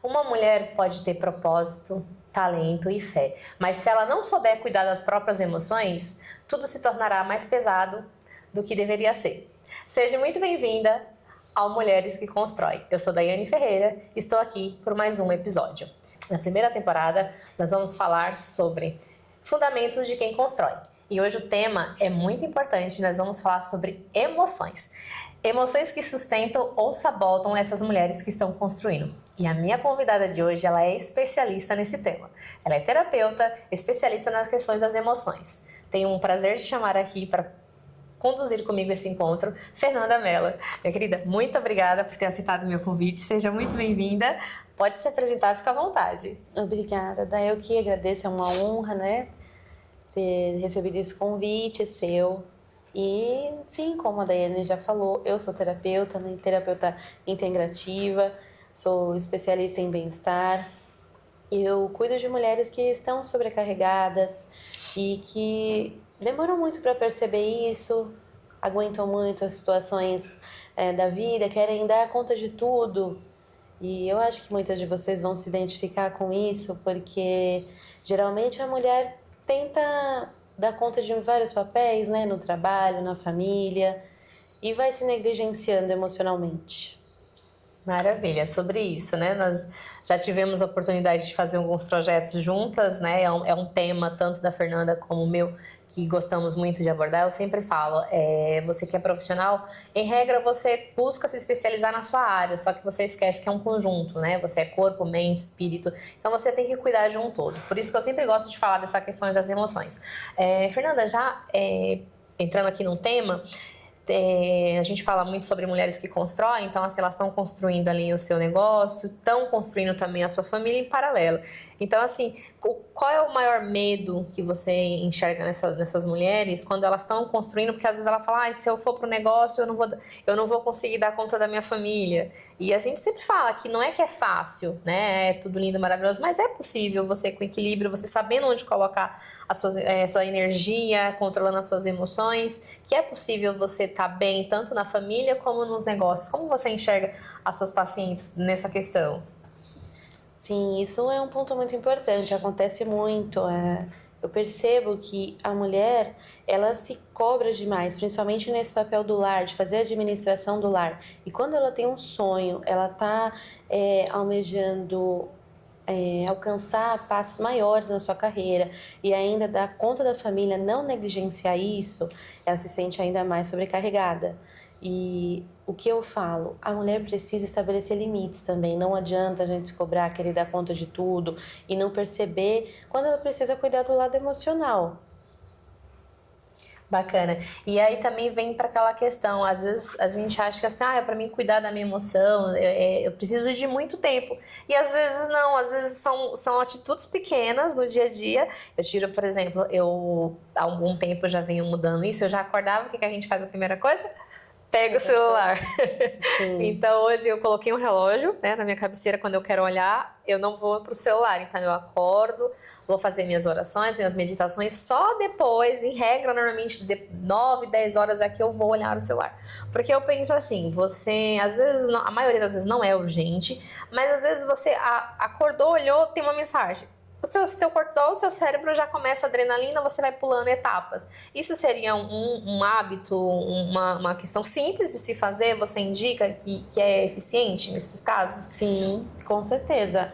Uma mulher pode ter propósito, talento e fé, mas se ela não souber cuidar das próprias emoções, tudo se tornará mais pesado do que deveria ser. Seja muito bem-vinda ao Mulheres que Constroem. Eu sou Daiane Ferreira e estou aqui por mais um episódio. Na primeira temporada, nós vamos falar sobre fundamentos de quem constrói. E hoje o tema é muito importante, nós vamos falar sobre emoções. Emoções que sustentam ou sabotam essas mulheres que estão construindo. E a minha convidada de hoje, ela é especialista nesse tema. Ela é terapeuta, especialista nas questões das emoções. Tenho um prazer de chamar aqui para conduzir comigo esse encontro, Fernanda Mello. Minha querida, muito obrigada por ter aceitado o meu convite. Seja muito bem-vinda. Pode se apresentar, fica à vontade. Obrigada, Daí eu que agradeço, é uma honra, né, ter recebido esse convite seu. E sim, como a Daiane já falou, eu sou terapeuta, né, terapeuta integrativa, sou especialista em bem-estar. Eu cuido de mulheres que estão sobrecarregadas e que demoram muito para perceber isso, aguentam muito as situações da vida, querem dar conta de tudo. E eu acho que muitas de vocês vão se identificar com isso, porque geralmente a mulher tenta dar conta de vários papéis, né, no trabalho, na família, e vai se negligenciando emocionalmente. Maravilha, sobre isso, né? Nós já tivemos a oportunidade de fazer alguns projetos juntas, né? É um tema tanto da Fernanda como o meu que gostamos muito de abordar. Eu sempre falo, você que é profissional, em regra você busca se especializar na sua área, só que você esquece que é um conjunto, né? Você é corpo, mente, espírito, então você tem que cuidar de um todo. Por isso que eu sempre gosto de falar dessa questão das emoções. Fernanda, já entrando aqui num tema, a gente fala muito sobre mulheres que constroem, então assim, elas estão construindo ali o seu negócio, estão construindo também a sua família em paralelo. Então assim, qual é o maior medo que você enxerga nessas mulheres quando elas estão construindo? Porque às vezes ela fala, se eu for pro negócio eu não vou conseguir dar conta da minha família. E a gente sempre fala que não é que é fácil, né? É tudo lindo, maravilhoso, mas é possível você com equilíbrio, você sabendo onde colocar a sua energia, controlando as suas emoções, que é possível você estar bem tanto na família como nos negócios. Como você enxerga as suas pacientes nessa questão? Sim, isso é um ponto muito importante, acontece muito. Eu percebo que a mulher, ela se cobra demais, principalmente nesse papel do lar, de fazer a administração do lar. E quando ela tem um sonho, ela está almejando alcançar passos maiores na sua carreira e ainda dar conta da família, não negligenciar isso, ela se sente ainda mais sobrecarregada. E o que eu falo? A mulher precisa estabelecer limites também. Não adianta a gente se cobrar, querer dar conta de tudo e não perceber quando ela precisa cuidar do lado emocional. Bacana. E aí também vem para aquela questão, às vezes a gente acha que assim, é para mim cuidar da minha emoção, eu preciso de muito tempo. E às vezes não, às vezes são atitudes pequenas no dia a dia. Eu tiro, por exemplo, há algum tempo eu já venho mudando isso, eu já acordava, o que a gente faz a primeira coisa? Pega o celular. Então hoje eu coloquei um relógio, né, na minha cabeceira. Quando eu quero olhar, eu não vou pro celular. Então eu acordo, vou fazer minhas orações, minhas meditações. Só depois, em regra, normalmente de 9, 10 horas é que eu vou olhar o celular. Porque eu penso assim, você, às vezes, a maioria das vezes não é urgente, mas às vezes você acordou, olhou, tem uma mensagem. O seu cortisol, o seu cérebro já começa a adrenalina, você vai pulando etapas. Isso seria um hábito, uma questão simples de se fazer? Você indica que é eficiente nesses casos? Sim, com certeza.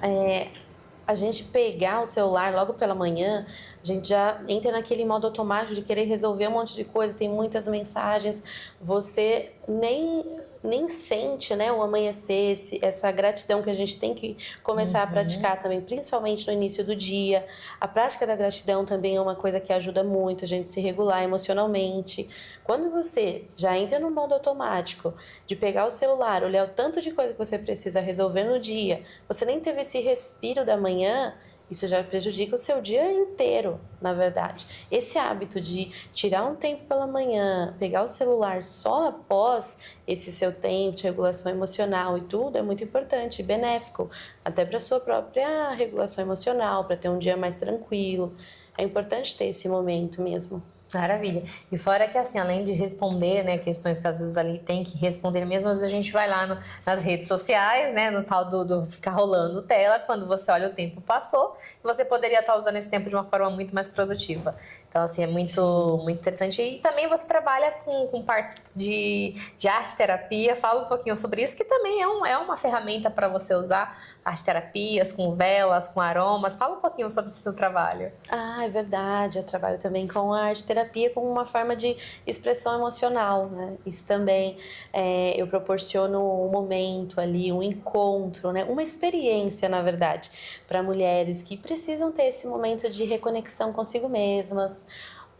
A gente pegar o celular logo pela manhã, a gente já entra naquele modo automático de querer resolver um monte de coisa, tem muitas mensagens, você nem sente, né, o amanhecer, essa gratidão que a gente tem que começar a praticar também, principalmente no início do dia. A prática da gratidão também é uma coisa que ajuda muito a gente se regular emocionalmente. Quando você já entra no modo automático de pegar o celular, olhar o tanto de coisa que você precisa resolver no dia, você nem teve esse respiro da manhã, isso já prejudica o seu dia inteiro, na verdade. Esse hábito de tirar um tempo pela manhã, pegar o celular só após esse seu tempo de regulação emocional e tudo, é muito importante, benéfico, até para a sua própria regulação emocional, para ter um dia mais tranquilo. É importante ter esse momento mesmo. Maravilha. E fora que, assim, além de responder, né, questões que às vezes ali tem que responder mesmo, às vezes a gente vai lá nas redes sociais, né, no tal do ficar rolando tela, quando você olha o tempo passou, você poderia estar usando esse tempo de uma forma muito mais produtiva. Então, assim, é muito interessante. E também você trabalha com partes de arte-terapia, fala um pouquinho sobre isso, que também é uma ferramenta para você usar arte-terapias, com velas, com aromas. Fala um pouquinho sobre o seu trabalho. Ah, é verdade. Eu trabalho também com a arte-terapia como uma forma de expressão emocional, né? Isso também eu proporciono um momento ali, um encontro, né? Uma experiência, na verdade, para mulheres que precisam ter esse momento de reconexão consigo mesmas,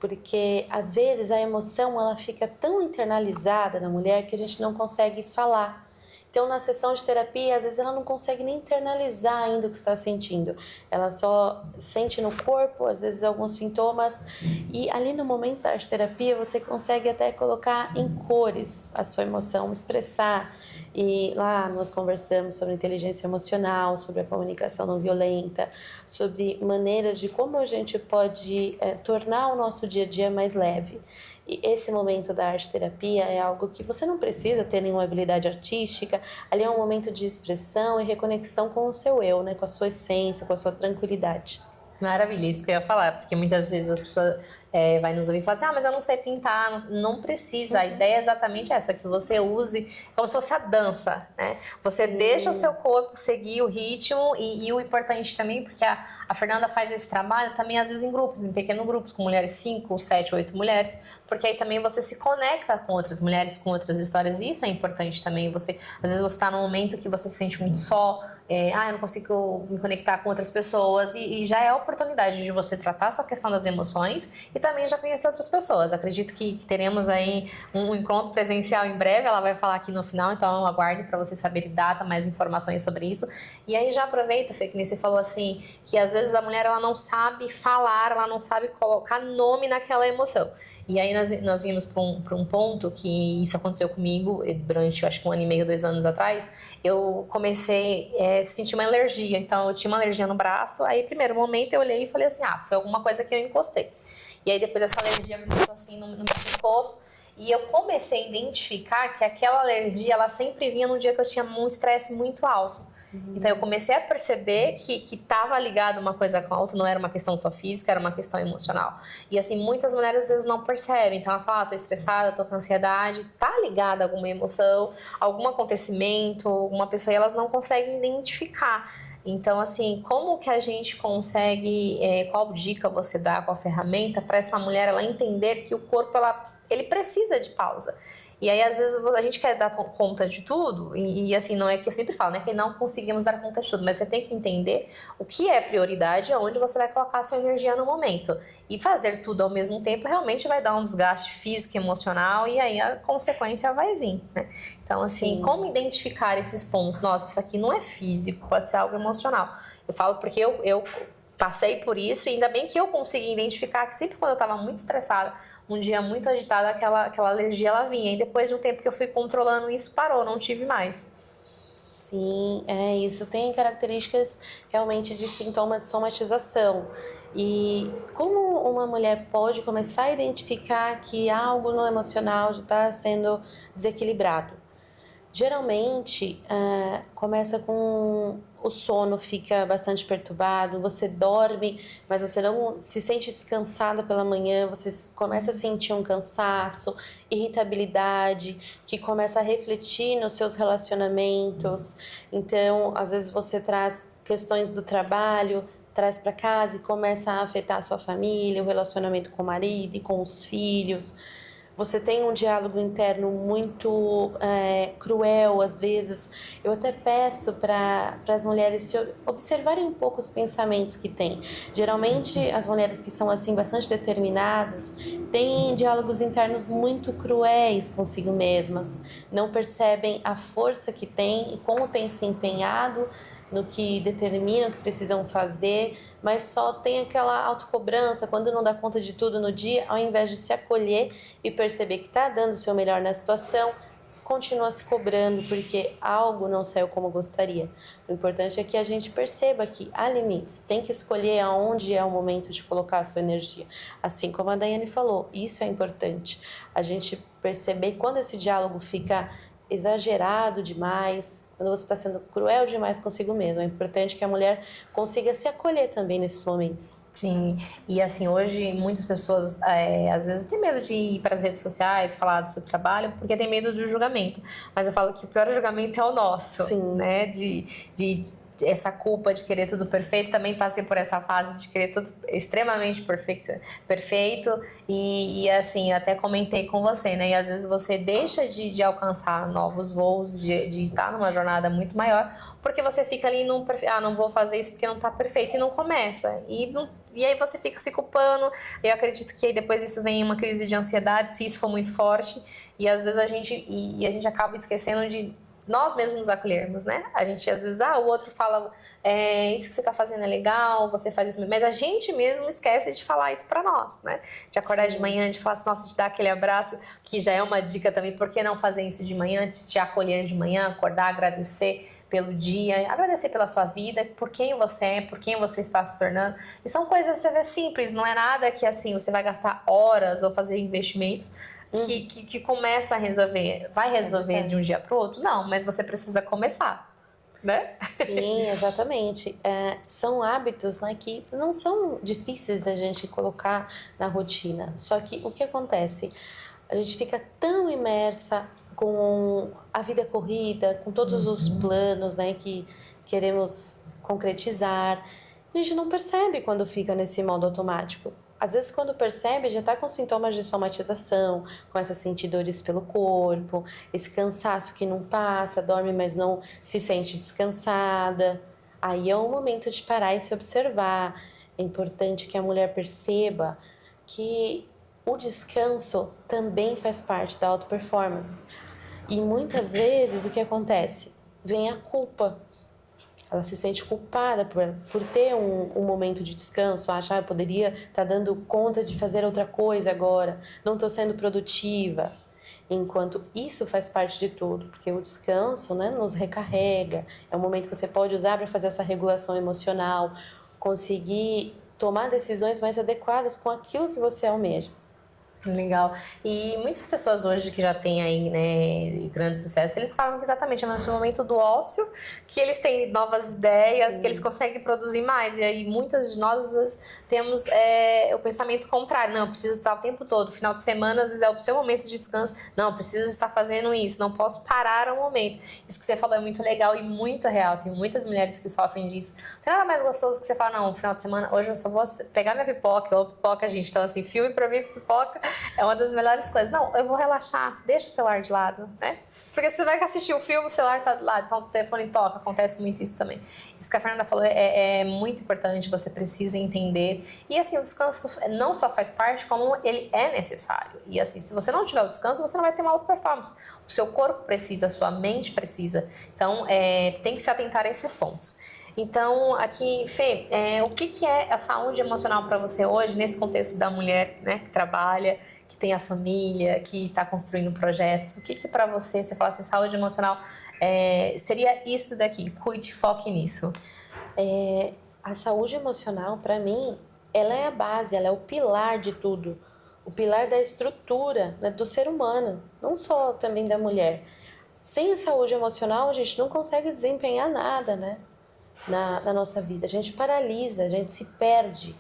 porque às vezes a emoção ela fica tão internalizada na mulher que a gente não consegue falar. Então, na sessão de terapia, às vezes ela não consegue nem internalizar ainda o que está sentindo. Ela só sente no corpo, às vezes, alguns sintomas. E ali no momento da arte terapia, você consegue até colocar em cores a sua emoção, expressar. E lá nós conversamos sobre inteligência emocional, sobre a comunicação não violenta, sobre maneiras de como a gente pode tornar o nosso dia a dia mais leve. E esse momento da arte terapia é algo que você não precisa ter nenhuma habilidade artística, ali é um momento de expressão e reconexão com o seu eu, né? Com a sua essência, com a sua tranquilidade. Maravilha, isso que eu ia falar, porque muitas vezes a pessoa vai nos ouvir e fala assim, mas eu não sei pintar, não precisa, a ideia é exatamente essa, que você use como se fosse a dança, né? Você deixa o seu corpo seguir o ritmo e o importante também, porque a Fernanda faz esse trabalho também às vezes em grupos, em pequenos grupos, com mulheres 5, 7, 8 mulheres, porque aí também você se conecta com outras mulheres, com outras histórias, e isso é importante também, às vezes você está num momento que você se sente muito só, eu não consigo me conectar com outras pessoas, e já é a oportunidade de você tratar essa questão das emoções e também já conhecer outras pessoas. Acredito que teremos aí um encontro presencial em breve, ela vai falar aqui no final, então aguarde para você saber data, mais informações sobre isso. E aí já aproveita, Fê, que você falou assim, que às vezes a mulher ela não sabe falar, ela não sabe colocar nome naquela emoção. E aí nós vimos para um ponto que isso aconteceu comigo durante, acho que 1 ano e meio, 2 anos atrás. Eu comecei a sentir uma alergia. Então, eu tinha uma alergia no braço. Aí, primeiro momento, eu olhei e falei assim, foi alguma coisa que eu encostei. E aí, depois essa alergia começou assim no meu pescoço. E eu comecei a identificar que aquela alergia, ela sempre vinha num dia que eu tinha um estresse muito alto. Então eu comecei a perceber que estava ligado uma coisa com a outra, não era uma questão só física, era uma questão emocional. E assim, muitas mulheres às vezes não percebem, então elas falam, tô estressada, tô com ansiedade, tá ligada a alguma emoção, algum acontecimento, alguma pessoa, e elas não conseguem identificar. Então, assim, como que a gente consegue, qual dica você dá, qual ferramenta para essa mulher ela entender que o corpo ele precisa de pausa? E aí, às vezes, a gente quer dar conta de tudo, assim, não é que eu sempre falo, né, que não conseguimos dar conta de tudo, mas você tem que entender o que é prioridade e onde você vai colocar a sua energia no momento. E fazer tudo ao mesmo tempo realmente vai dar um desgaste físico e emocional, e aí a consequência vai vir, né? Então, assim, como identificar esses pontos? Nossa, isso aqui não é físico, pode ser algo emocional. Eu falo porque eu passei por isso, e ainda bem que eu consegui identificar que sempre quando eu estava muito estressada, um dia muito agitada, aquela alergia ela vinha. E depois de um tempo que eu fui controlando isso, parou, não tive mais. Sim, isso tem características realmente de sintoma de somatização. E como uma mulher pode começar a identificar que algo no emocional já está sendo desequilibrado? Geralmente, começa com o sono fica bastante perturbado, você dorme, mas você não se sente descansada pela manhã, você começa a sentir um cansaço, irritabilidade, que começa a refletir nos seus relacionamentos. Então, às vezes você traz questões do trabalho, traz para casa e começa a afetar a sua família, o relacionamento com o marido e com os filhos. Você tem um diálogo interno muito cruel, às vezes. Eu até peço para as mulheres se observarem um pouco os pensamentos que têm. Geralmente, as mulheres que são assim bastante determinadas têm diálogos internos muito cruéis consigo mesmas. Não percebem a força que têm e como têm se empenhado no que determinam que precisam fazer, mas só tem aquela autocobrança quando não dá conta de tudo no dia, ao invés de se acolher e perceber que está dando o seu melhor na situação, continua se cobrando porque algo não saiu como gostaria. O importante é que a gente perceba que há limites, tem que escolher aonde é o momento de colocar a sua energia. Assim como a Daiane falou, isso é importante. A gente perceber quando esse diálogo fica exagerado demais, quando você está sendo cruel demais consigo mesmo. É importante que a mulher consiga se acolher também nesses momentos. Sim, e assim, hoje muitas pessoas às vezes têm medo de ir para as redes sociais, falar do seu trabalho, porque tem medo do julgamento. Mas eu falo que o pior julgamento é o nosso, Sim. né? De essa culpa de querer tudo perfeito. Também passei por essa fase de querer tudo extremamente perfeito. E assim, eu até comentei com você, né? E às vezes você deixa de alcançar novos voos, de estar numa jornada muito maior, porque você fica ali num perfil, não vou fazer isso porque não tá perfeito, e não começa. E aí você fica se culpando. Eu acredito que aí depois isso vem uma crise de ansiedade, se isso for muito forte. E às vezes a gente acaba esquecendo de nós mesmos nos acolhermos, né? A gente às vezes, o outro fala, isso que você tá fazendo é legal, você faz isso, mas a gente mesmo esquece de falar isso pra nós, né? De acordar de manhã, de falar assim, nossa, de dar aquele abraço, que já é uma dica também, por que não fazer isso de manhã, de te acolher de manhã, acordar, agradecer pelo dia, agradecer pela sua vida, por quem você é, por quem você está se tornando. E são coisas, você vê, simples, não é nada que assim, você vai gastar horas ou fazer investimentos que começa a resolver. Vai resolver de um dia para o outro? Não, mas você precisa começar, né? Sim, exatamente. São hábitos, né, que não são difíceis da gente colocar na rotina. Só que o que acontece? A gente fica tão imersa com a vida corrida, com todos os planos, né, que queremos concretizar. A gente não percebe quando fica nesse modo automático. Às vezes, quando percebe, já está com sintomas de somatização, começa a sentir dores pelo corpo, esse cansaço que não passa, dorme, mas não se sente descansada. Aí é o momento de parar e se observar. É importante que a mulher perceba que o descanso também faz parte da auto-performance. E muitas vezes o que acontece? Vem a culpa. Ela se sente culpada por ter um momento de descanso, acha, eu poderia estar dando conta de fazer outra coisa agora, não estou sendo produtiva. Enquanto isso faz parte de tudo, porque o descanso, né, nos recarrega, é um momento que você pode usar para fazer essa regulação emocional, conseguir tomar decisões mais adequadas com aquilo que você almeja. Legal. E muitas pessoas hoje que já têm aí, né, grande sucesso, eles falam que exatamente é nesse momento do ócio que eles têm novas ideias, que eles conseguem produzir mais. E aí muitas de nós às vezes, temos o pensamento contrário. Não, eu preciso estar o tempo todo. Final de semana, às vezes, é o seu momento de descanso. Não, eu preciso estar fazendo isso. Não posso parar um momento. Isso que você falou é muito legal e muito real. Tem muitas mulheres que sofrem disso. Não tem nada mais gostoso que você falar, não, final de semana, hoje eu só vou pegar minha pipoca. Ou pipoca, gente. Então, assim, filme pra mim, pipoca é uma das melhores coisas. Não, eu vou relaxar, deixa o celular de lado, né? Porque você vai assistir um filme, o celular tá do lado, então o telefone toca, acontece muito isso também. Isso que a Fernanda falou é muito importante, você precisa entender. E assim, o descanso não só faz parte, como ele é necessário. E assim, se você não tiver o descanso, você não vai ter uma alta performance. O seu corpo precisa, a sua mente precisa. Então, tem que se atentar a esses pontos. Então, aqui, Fê, o que é a saúde emocional para você hoje, nesse contexto da mulher, né, que trabalha, que tem a família, que está construindo projetos? O que para você fala assim, saúde emocional, seria isso daqui, cuide, foque nisso? A saúde emocional, para mim, ela é a base, ela é o pilar de tudo. O pilar da estrutura, né, do ser humano, não só também da mulher. Sem a saúde emocional, a gente não consegue desempenhar nada, né, na nossa vida. A gente paralisa, a gente se perde.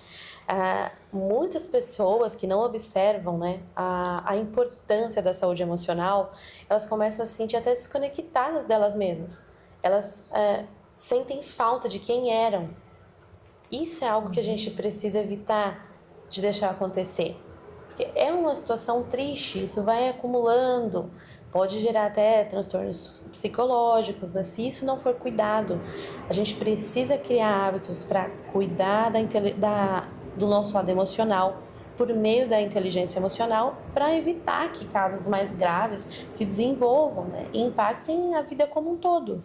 Muitas pessoas que não observam, né, a importância da saúde emocional, elas começam a se sentir até desconectadas delas mesmas. Elas sentem falta de quem eram. Isso é algo que a gente precisa evitar de deixar acontecer. Porque é uma situação triste, isso vai acumulando, pode gerar até transtornos psicológicos, né? Se isso não for cuidado. A gente precisa criar hábitos para cuidar do nosso lado emocional por meio da inteligência emocional, para evitar que casos mais graves se desenvolvam, né, e impactem a vida como um todo.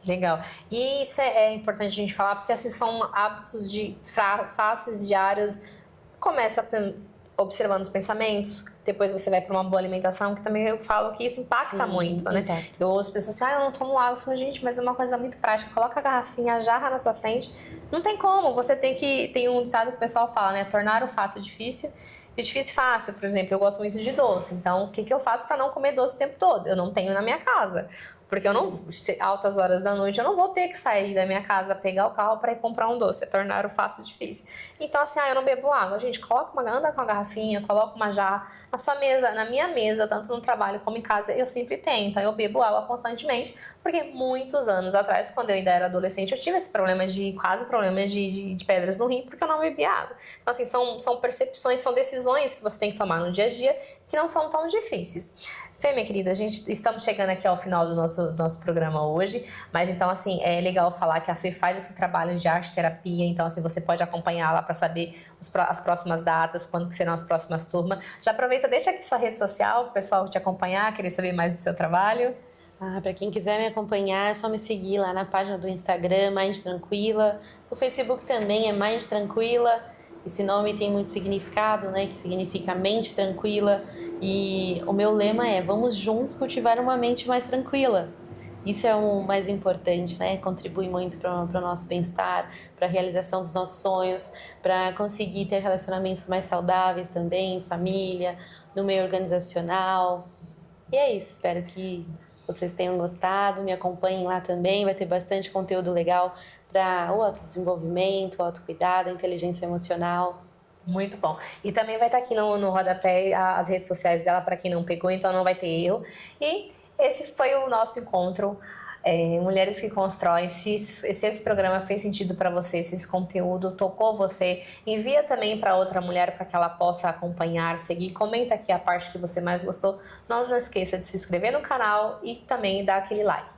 Legal. E isso é importante a gente falar, porque assim, são hábitos fáceis, diários. Começa observando os pensamentos, depois você vai para uma boa alimentação, que também eu falo que isso impacta muito, né? Impacta. Eu ouço pessoas assim, eu não tomo água. Eu falo, gente, mas é uma coisa muito prática. Coloca a garrafinha, a jarra na sua frente. Não tem como, você tem que... Tem um ditado que o pessoal fala, né? Tornar o fácil difícil e difícil fácil. Por exemplo, eu gosto muito de doce. Então, o que eu faço para não comer doce o tempo todo? Eu não tenho na minha casa. Porque eu não, altas horas da noite, eu não vou ter que sair da minha casa, pegar o carro para ir comprar um doce, é tornar o fácil difícil. Então, assim, eu não bebo água. Gente, anda com a garrafinha, coloca uma jarra na sua mesa, na minha mesa, tanto no trabalho como em casa, eu sempre tenho. Então, eu bebo água constantemente, porque muitos anos atrás, quando eu ainda era adolescente, eu tive esse problema quase problema de pedras no rim, porque eu não bebia água. Então, assim, são percepções, são decisões que você tem que tomar no dia a dia, que não são tão difíceis. Fê, minha querida, estamos chegando aqui ao final do nosso programa hoje, mas então, assim, é legal falar que a Fê faz esse trabalho de arte-terapia, então, assim, você pode acompanhar lá para saber as próximas datas, quando que serão as próximas turmas. Já aproveita, deixa aqui sua rede social, para o pessoal te acompanhar, querer saber mais do seu trabalho. Para quem quiser me acompanhar, é só me seguir lá na página do Instagram, Mind Tranquila. O Facebook também é Mind Tranquila. Esse nome tem muito significado, né? Que significa mente tranquila. E o meu lema é: vamos juntos cultivar uma mente mais tranquila. Isso é o mais importante, né? Contribui muito para o nosso bem-estar, para a realização dos nossos sonhos, para conseguir ter relacionamentos mais saudáveis também, em família, no meio organizacional. E é isso, espero que vocês tenham gostado, me acompanhem lá também, vai ter bastante conteúdo legal para o autodesenvolvimento, o autocuidado, a inteligência emocional. Muito bom. E também vai estar aqui no rodapé as redes sociais dela para quem não pegou, então não vai ter erro. E esse foi o nosso encontro. Mulheres que Constroem. Se esse programa fez sentido para você, se esse conteúdo tocou você, envia também para outra mulher para que ela possa acompanhar, seguir. Comenta aqui a parte que você mais gostou. Não esqueça de se inscrever no canal e também dar aquele like.